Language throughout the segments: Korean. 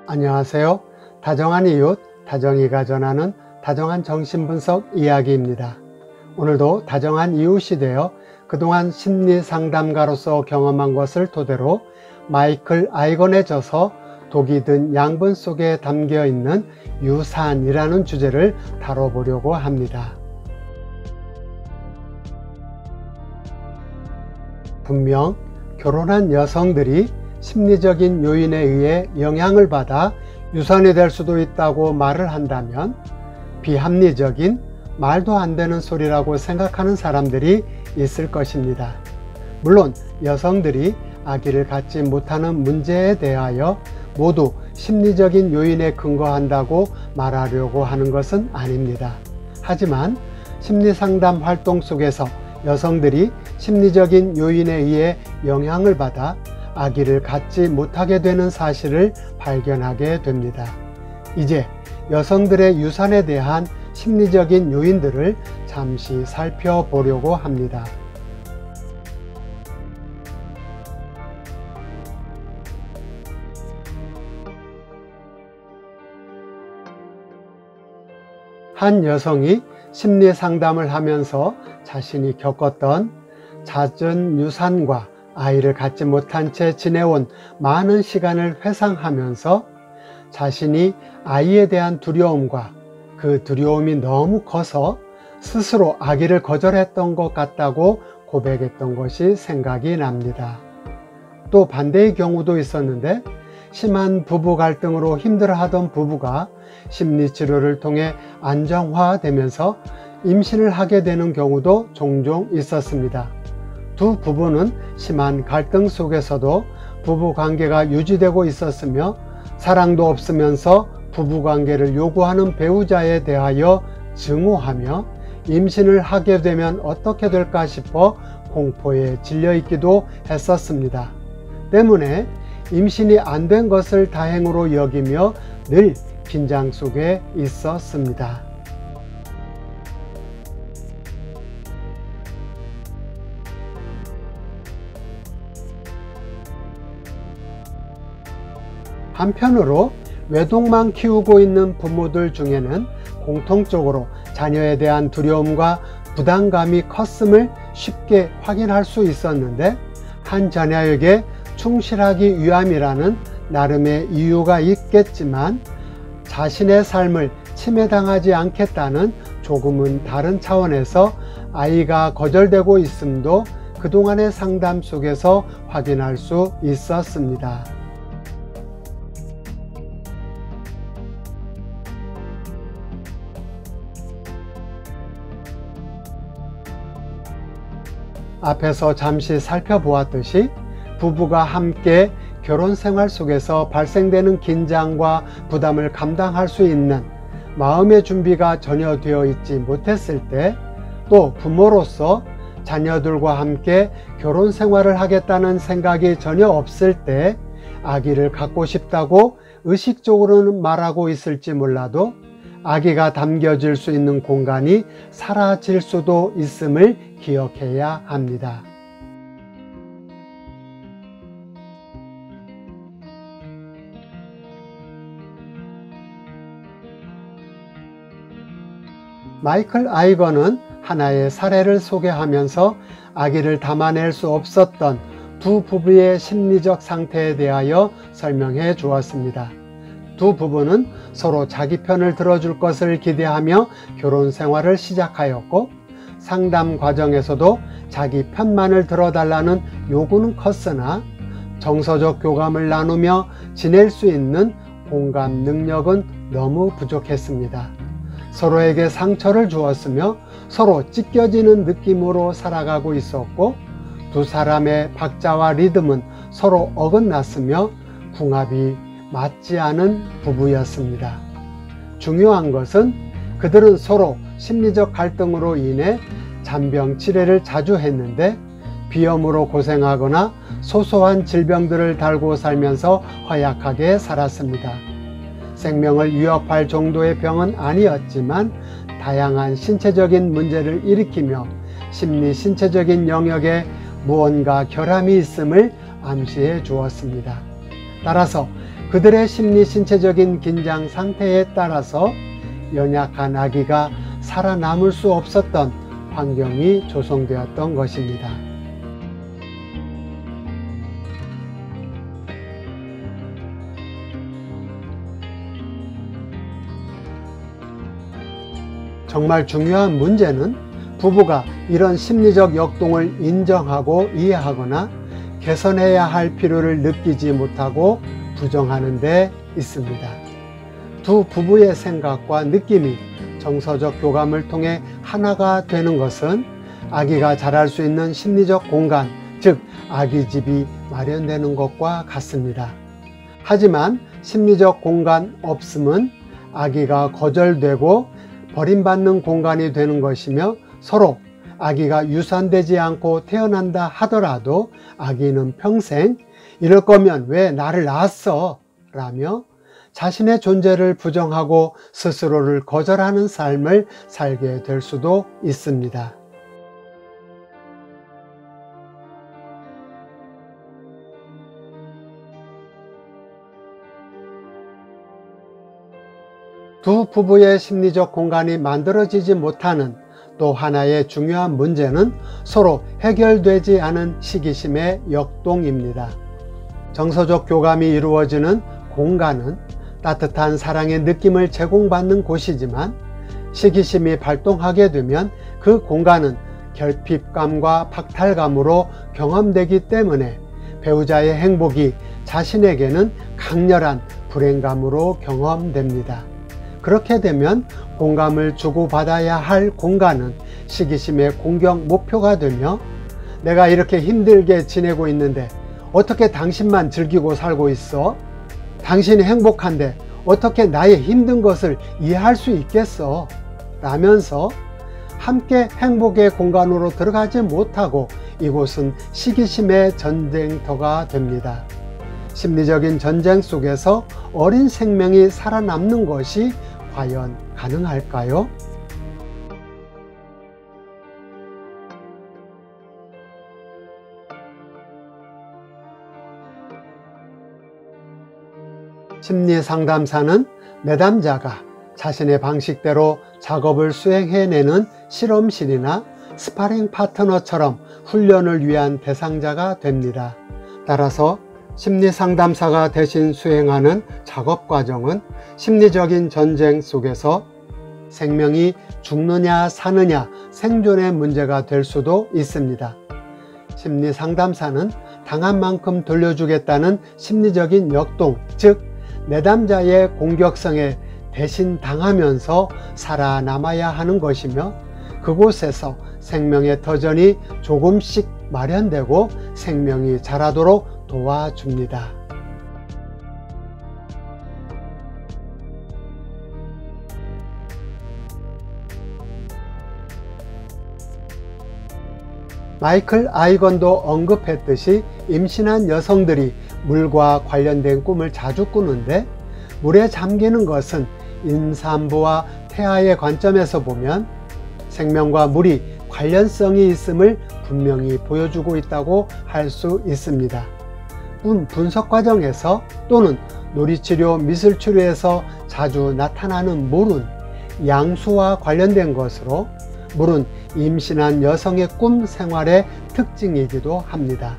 안녕하세요. 다정한 이웃, 다정이가 전하는 다정한 정신분석 이야기입니다. 오늘도 다정한 이웃이 되어 그동안 심리상담가로서 경험한 것을 토대로 마이클 아이건의 저서 독이 든 양분 속에 담겨 있는 유산이라는 주제를 다뤄보려고 합니다. 분명 결혼한 여성들이 심리적인 요인에 의해 영향을 받아 유산이 될 수도 있다고 말을 한다면 비합리적인 말도 안 되는 소리라고 생각하는 사람들이 있을 것입니다. 물론 여성들이 아기를 갖지 못하는 문제에 대하여 모두 심리적인 요인에 근거한다고 말하려고 하는 것은 아닙니다. 하지만 심리상담 활동 속에서 여성들이 심리적인 요인에 의해 영향을 받아 아기를 갖지 못하게 되는 사실을 발견하게 됩니다. 이제 여성들의 유산에 대한 심리적인 요인들을 잠시 살펴보려고 합니다. 한 여성이 심리 상담을 하면서 자신이 겪었던 잦은 유산과 아이를 갖지 못한 채 지내온 많은 시간을 회상하면서 자신이 아이에 대한 두려움과 그 두려움이 너무 커서 스스로 아기를 거절했던 것 같다고 고백했던 것이 생각이 납니다. 또 반대의 경우도 있었는데 심한 부부 갈등으로 힘들어하던 부부가 심리치료를 통해 안정화되면서 임신을 하게 되는 경우도 종종 있었습니다. 두 부부는 심한 갈등 속에서도 부부관계가 유지되고 있었으며 사랑도 없으면서 부부관계를 요구하는 배우자에 대하여 증오하며 임신을 하게 되면 어떻게 될까 싶어 공포에 질려 있기도 했었습니다. 때문에 임신이 안 된 것을 다행으로 여기며 늘 긴장 속에 있었습니다. 한편으로 외동만 키우고 있는 부모들 중에는 공통적으로 자녀에 대한 두려움과 부담감이 컸음을 쉽게 확인할 수 있었는데 한 자녀에게 충실하기 위함이라는 나름의 이유가 있겠지만 자신의 삶을 침해당하지 않겠다는 조금은 다른 차원에서 아이가 거절되고 있음도 그동안의 상담 속에서 확인할 수 있었습니다. 앞에서 잠시 살펴보았듯이 부부가 함께 결혼 생활 속에서 발생되는 긴장과 부담을 감당할 수 있는 마음의 준비가 전혀 되어 있지 못했을 때, 또 부모로서 자녀들과 함께 결혼 생활을 하겠다는 생각이 전혀 없을 때 아기를 갖고 싶다고 의식적으로는 말하고 있을지 몰라도 아기가 담겨질 수 있는 공간이 사라질 수도 있음을 기억해야 합니다. 마이클 아이건은 하나의 사례를 소개하면서 아기를 담아낼 수 없었던 두 부부의 심리적 상태에 대하여 설명해 주었습니다. 두 부부는 서로 자기 편을 들어줄 것을 기대하며 결혼 생활을 시작하였고 상담 과정에서도 자기 편만을 들어달라는 요구는 컸으나 정서적 교감을 나누며 지낼 수 있는 공감 능력은 너무 부족했습니다. 서로에게 상처를 주었으며 서로 찢겨지는 느낌으로 살아가고 있었고 두 사람의 박자와 리듬은 서로 어긋났으며 궁합이 맞지 않은 부부였습니다. 중요한 것은 그들은 서로 심리적 갈등으로 인해 잔병 치레를 자주 했는데 비염으로 고생하거나 소소한 질병들을 달고 살면서 허약하게 살았습니다. 생명을 위협할 정도의 병은 아니었지만 다양한 신체적인 문제를 일으키며 심리 신체적인 영역에 무언가 결함이 있음을 암시해 주었습니다. 따라서 그들의 심리 신체적인 긴장 상태에 따라서 연약한 아기가 살아남을 수 없었던 환경이 조성되었던 것입니다. 정말 중요한 문제는 부부가 이런 심리적 역동을 인정하고 이해하거나 개선해야 할 필요를 느끼지 못하고 부정하는 데 있습니다. 두 부부의 생각과 느낌이 정서적 교감을 통해 하나가 되는 것은 아기가 자랄 수 있는 심리적 공간, 즉 아기집이 마련되는 것과 같습니다. 하지만 심리적 공간 없음은 아기가 거절되고 버림받는 공간이 되는 것이며, 서로 아기가 유산되지 않고 태어난다 하더라도 아기는 평생 이럴 거면 왜 나를 낳았어? 라며 자신의 존재를 부정하고 스스로를 거절하는 삶을 살게 될 수도 있습니다. 두 부부의 심리적 공간이 만들어지지 못하는 또 하나의 중요한 문제는 서로 해결되지 않은 시기심의 역동입니다. 정서적 교감이 이루어지는 공간은 따뜻한 사랑의 느낌을 제공받는 곳이지만 시기심이 발동하게 되면 그 공간은 결핍감과 박탈감으로 경험되기 때문에 배우자의 행복이 자신에게는 강렬한 불행감으로 경험됩니다. 그렇게 되면 공감을 주고받아야 할 공간은 시기심의 공격 목표가 되며, 내가 이렇게 힘들게 지내고 있는데 어떻게 당신만 즐기고 살고 있어? 당신이 행복한데 어떻게 나의 힘든 것을 이해할 수 있겠어? 라면서 함께 행복의 공간으로 들어가지 못하고 이곳은 시기심의 전쟁터가 됩니다. 심리적인 전쟁 속에서 어린 생명이 살아남는 것이 과연 가능할까요? 심리상담사는 내담자가 자신의 방식대로 작업을 수행해내는 실험실이나 스파링 파트너처럼 훈련을 위한 대상자가 됩니다. 따라서 심리상담사가 대신 수행하는 작업 과정은 심리적인 전쟁 속에서 생명이 죽느냐 사느냐 생존의 문제가 될 수도 있습니다. 심리상담사는 당한 만큼 돌려주겠다는 심리적인 역동, 즉 내담자의 공격성에 대신 당하면서 살아남아야 하는 것이며, 그곳에서 생명의 터전이 조금씩 마련되고 생명이 자라도록 도와줍니다. 마이클 아이건도 언급했듯이 임신한 여성들이 물과 관련된 꿈을 자주 꾸는데, 물에 잠기는 것은 임산부와 태아의 관점에서 보면 생명과 물이 관련성이 있음을 분명히 보여주고 있다고 할 수 있습니다. 꿈 분석 과정에서 또는 놀이치료, 미술치료에서 자주 나타나는 물은 양수와 관련된 것으로, 물은 임신한 여성의 꿈 생활의 특징이기도 합니다.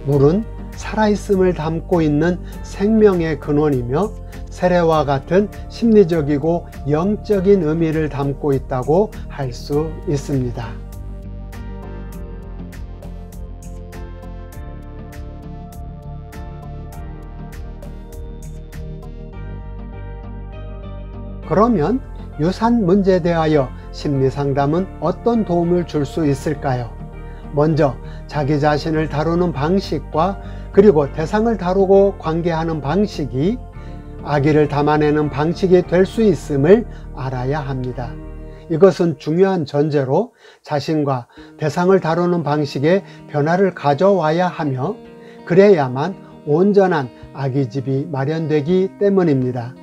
물은 살아있음을 담고 있는 생명의 근원이며 세례와 같은 심리적이고 영적인 의미를 담고 있다고 할 수 있습니다. 그러면 유산 문제에 대하여 심리상담은 어떤 도움을 줄 수 있을까요? 먼저 자기 자신을 다루는 방식과 그리고 대상을 다루고 관계하는 방식이 아기를 담아내는 방식이 될 수 있음을 알아야 합니다. 이것은 중요한 전제로 자신과 대상을 다루는 방식에 변화를 가져와야 하며, 그래야만 온전한 아기집이 마련되기 때문입니다.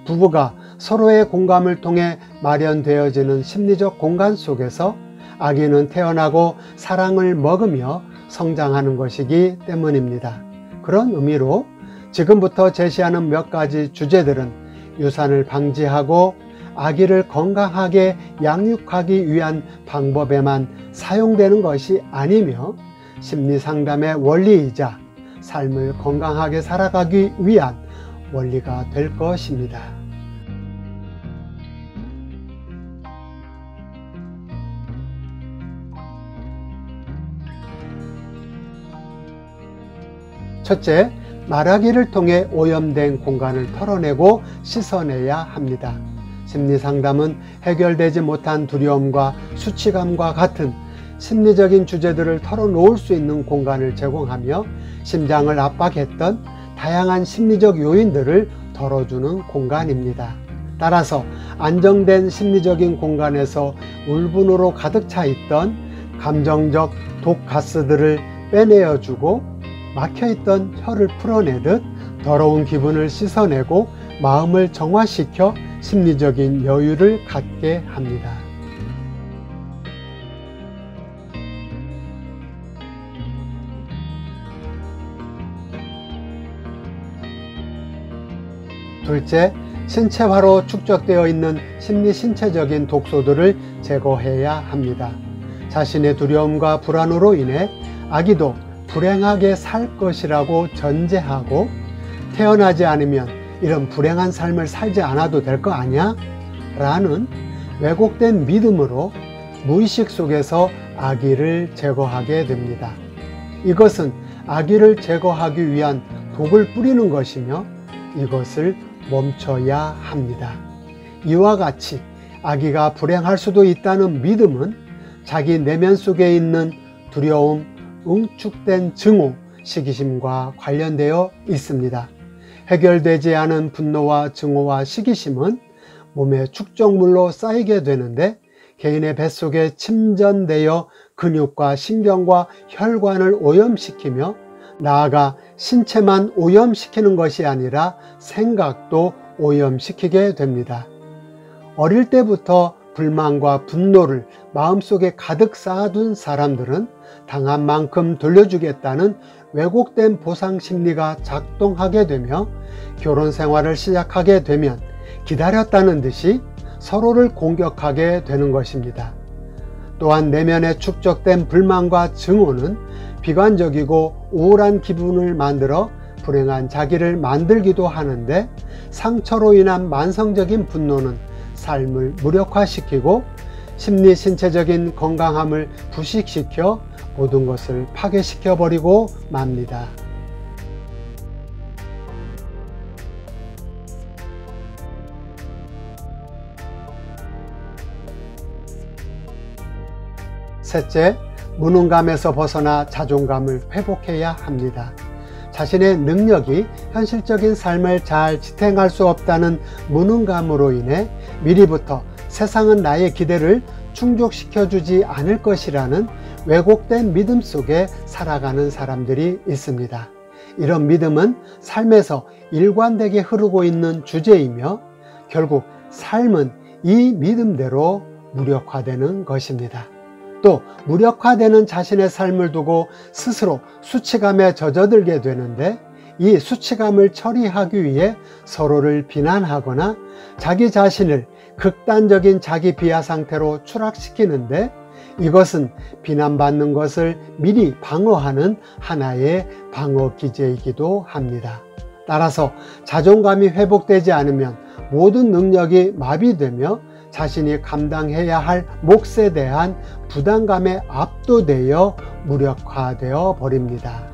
부부가 서로의 공감을 통해 마련되어지는 심리적 공간 속에서 아기는 태어나고 사랑을 먹으며 성장하는 것이기 때문입니다. 그런 의미로 지금부터 제시하는 몇 가지 주제들은 유산을 방지하고 아기를 건강하게 양육하기 위한 방법에만 사용되는 것이 아니며 심리상담의 원리이자 삶을 건강하게 살아가기 위한 원리가 될 것입니다. 첫째, 말하기를 통해 오염된 공간을 털어내고 씻어내야 합니다. 심리상담은 해결되지 못한 두려움과 수치감과 같은 심리적인 주제들을 털어놓을 수 있는 공간을 제공하며 심장을 압박했던 다양한 심리적 요인들을 덜어주는 공간입니다. 따라서 안정된 심리적인 공간에서 울분으로 가득 차 있던 감정적 독가스들을 빼내어주고 막혀있던 혀를 풀어내듯 더러운 기분을 씻어내고 마음을 정화시켜 심리적인 여유를 갖게 합니다. 둘째, 신체화로 축적되어 있는 심리신체적인 독소들을 제거해야 합니다. 자신의 두려움과 불안으로 인해 아기도 불행하게 살 것이라고 전제하고 태어나지 않으면 이런 불행한 삶을 살지 않아도 될 거 아니야? 라는 왜곡된 믿음으로 무의식 속에서 아기를 제거하게 됩니다. 이것은 아기를 제거하기 위한 독을 뿌리는 것이며 이것을 멈춰야 합니다. 이와 같이 아기가 불행할 수도 있다는 믿음은 자기 내면 속에 있는 두려움, 응축된 증오, 시기심과 관련되어 있습니다. 해결되지 않은 분노와 증오와 시기심은 몸의 축적물로 쌓이게 되는데 개인의 뱃속에 침전되어 근육과 신경과 혈관을 오염시키며 나아가 신체만 오염시키는 것이 아니라 생각도 오염시키게 됩니다. 어릴 때부터 불만과 분노를 마음속에 가득 쌓아둔 사람들은 당한 만큼 돌려주겠다는 왜곡된 보상 심리가 작동하게 되며 결혼 생활을 시작하게 되면 기다렸다는 듯이 서로를 공격하게 되는 것입니다. 또한 내면에 축적된 불만과 증오는 비관적이고 우울한 기분을 만들어 불행한 자기를 만들기도 하는데 상처로 인한 만성적인 분노는 삶을 무력화시키고 심리 신체적인 건강함을 부식시켜 모든 것을 파괴시켜 버리고 맙니다. 셋째, 무능감에서 벗어나 자존감을 회복해야 합니다. 자신의 능력이 현실적인 삶을 잘 지탱할 수 없다는 무능감으로 인해 미리부터 세상은 나의 기대를 충족시켜주지 않을 것이라는 왜곡된 믿음 속에 살아가는 사람들이 있습니다. 이런 믿음은 삶에서 일관되게 흐르고 있는 주제이며 결국 삶은 이 믿음대로 무력화되는 것입니다. 또 무력화되는 자신의 삶을 두고 스스로 수치감에 젖어들게 되는데 이 수치감을 처리하기 위해 서로를 비난하거나 자기 자신을 극단적인 자기 비하 상태로 추락시키는데 이것은 비난받는 것을 미리 방어하는 하나의 방어 기제이기도 합니다. 따라서 자존감이 회복되지 않으면 모든 능력이 마비되며 자신이 감당해야 할 몫에 대한 부담감에 압도되어 무력화되어 버립니다.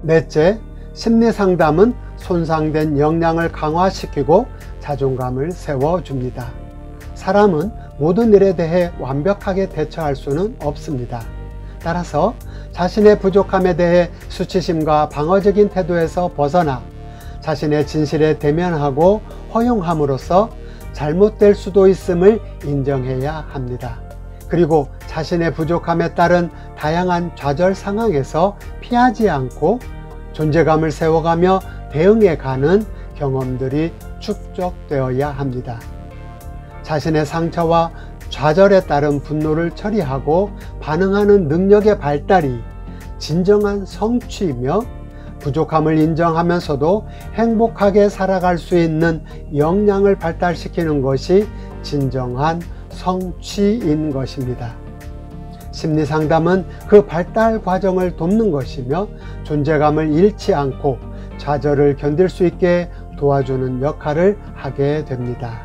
넷째, 심리상담은 손상된 역량을 강화시키고 자존감을 세워줍니다. 사람은 모든 일에 대해 완벽하게 대처할 수는 없습니다. 따라서 자신의 부족함에 대해 수치심과 방어적인 태도에서 벗어나 자신의 진실에 대면하고 허용함으로써 잘못될 수도 있음을 인정해야 합니다. 그리고 자신의 부족함에 따른 다양한 좌절 상황에서 피하지 않고 존재감을 세워가며 대응해가는 경험들이 축적되어야 합니다. 자신의 상처와 좌절에 따른 분노를 처리하고 반응하는 능력의 발달이 진정한 성취이며, 부족함을 인정하면서도 행복하게 살아갈 수 있는 역량을 발달시키는 것이 진정한 성취인 것입니다. 심리상담은 그 발달 과정을 돕는 것이며 존재감을 잃지 않고 좌절을 견딜 수 있게 도와주는 역할을 하게 됩니다.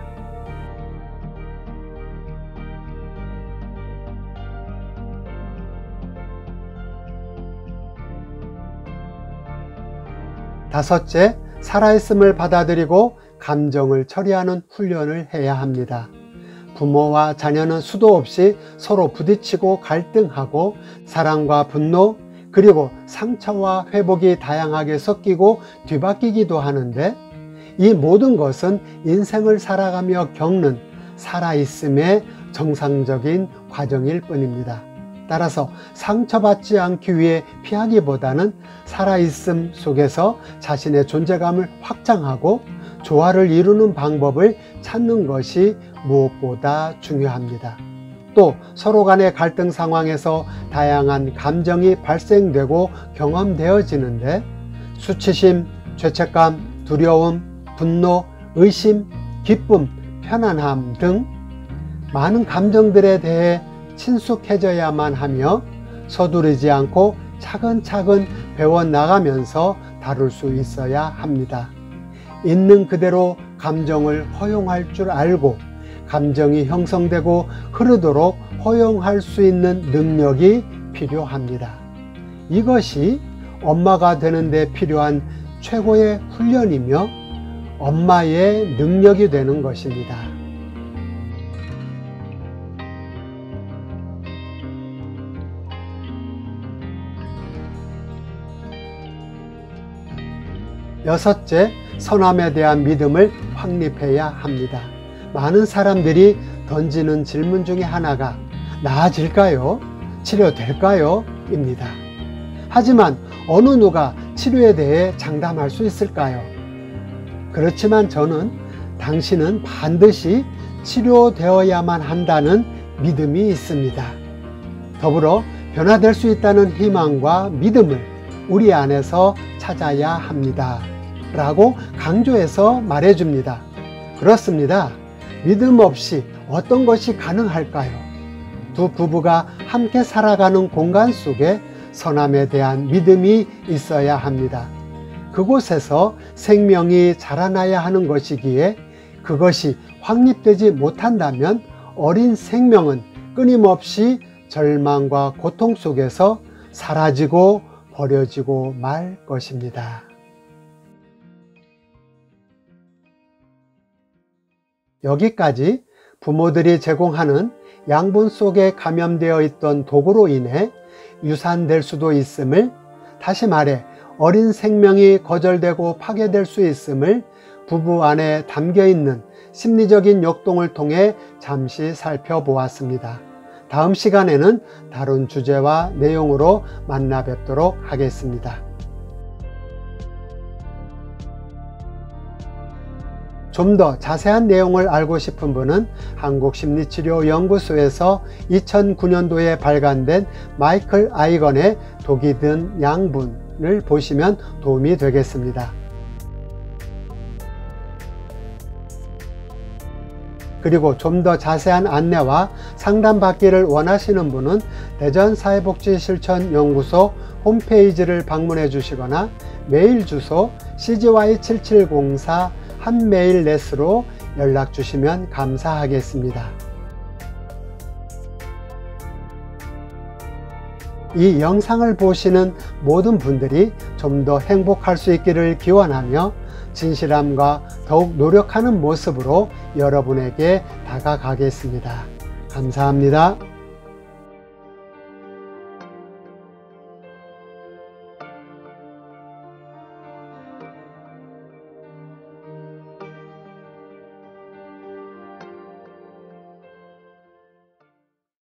다섯째, 살아있음을 받아들이고 감정을 처리하는 훈련을 해야 합니다. 부모와 자녀는 수도 없이 서로 부딪히고 갈등하고 사랑과 분노, 그리고 상처와 회복이 다양하게 섞이고 뒤바뀌기도 하는데, 이 모든 것은 인생을 살아가며 겪는 살아있음의 정상적인 과정일 뿐입니다. 따라서 상처받지 않기 위해 피하기보다는 살아있음 속에서 자신의 존재감을 확장하고 조화를 이루는 방법을 찾는 것이 무엇보다 중요합니다. 또 서로 간의 갈등 상황에서 다양한 감정이 발생되고 경험되어지는데, 수치심, 죄책감, 두려움, 분노, 의심, 기쁨, 편안함 등 많은 감정들에 대해 친숙해져야만 하며 서두르지 않고 차근차근 배워나가면서 다룰 수 있어야 합니다. 있는 그대로 감정을 허용할 줄 알고 감정이 형성되고 흐르도록 허용할 수 있는 능력이 필요합니다. 이것이 엄마가 되는 데 필요한 최고의 훈련이며 엄마의 능력이 되는 것입니다. 여섯째, 선함에 대한 믿음을 확립해야 합니다. 많은 사람들이 던지는 질문 중에 하나가 나아질까요? 치료될까요? 입니다. 하지만 어느 누가 치료에 대해 장담할 수 있을까요? 그렇지만 저는 당신은 반드시 치료되어야만 한다는 믿음이 있습니다. 더불어 변화될 수 있다는 희망과 믿음을 우리 안에서 찾아야 합니다. 라고 강조해서 말해줍니다. 그렇습니다. 믿음 없이 어떤 것이 가능할까요? 두 부부가 함께 살아가는 공간 속에 선함에 대한 믿음이 있어야 합니다. 그곳에서 생명이 자라나야 하는 것이기에 그것이 확립되지 못한다면 어린 생명은 끊임없이 절망과 고통 속에서 사라지고 버려지고 말 것입니다. 여기까지 부모들이 제공하는 양분 속에 감염되어 있던 독으로 인해 유산될 수도 있음을, 다시 말해 어린 생명이 거절되고 파괴될 수 있음을 부부 안에 담겨있는 심리적인 역동을 통해 잠시 살펴보았습니다. 다음 시간에는 다른 주제와 내용으로 만나 뵙도록 하겠습니다. 좀 더 자세한 내용을 알고 싶은 분은 한국심리치료연구소에서 2009년도에 발간된 마이클 아이건의 독이 든 양분을 보시면 도움이 되겠습니다. 그리고 좀 더 자세한 안내와 상담받기를 원하시는 분은 대전사회복지실천연구소 홈페이지를 방문해 주시거나 메일 주소 cgy7704@mail.net으로 연락 주시면 감사하겠습니다. 이 영상을 보시는 모든 분들이 좀 더 행복할 수 있기를 기원하며 진실함과 더욱 노력하는 모습으로 여러분에게 다가가겠습니다. 감사합니다.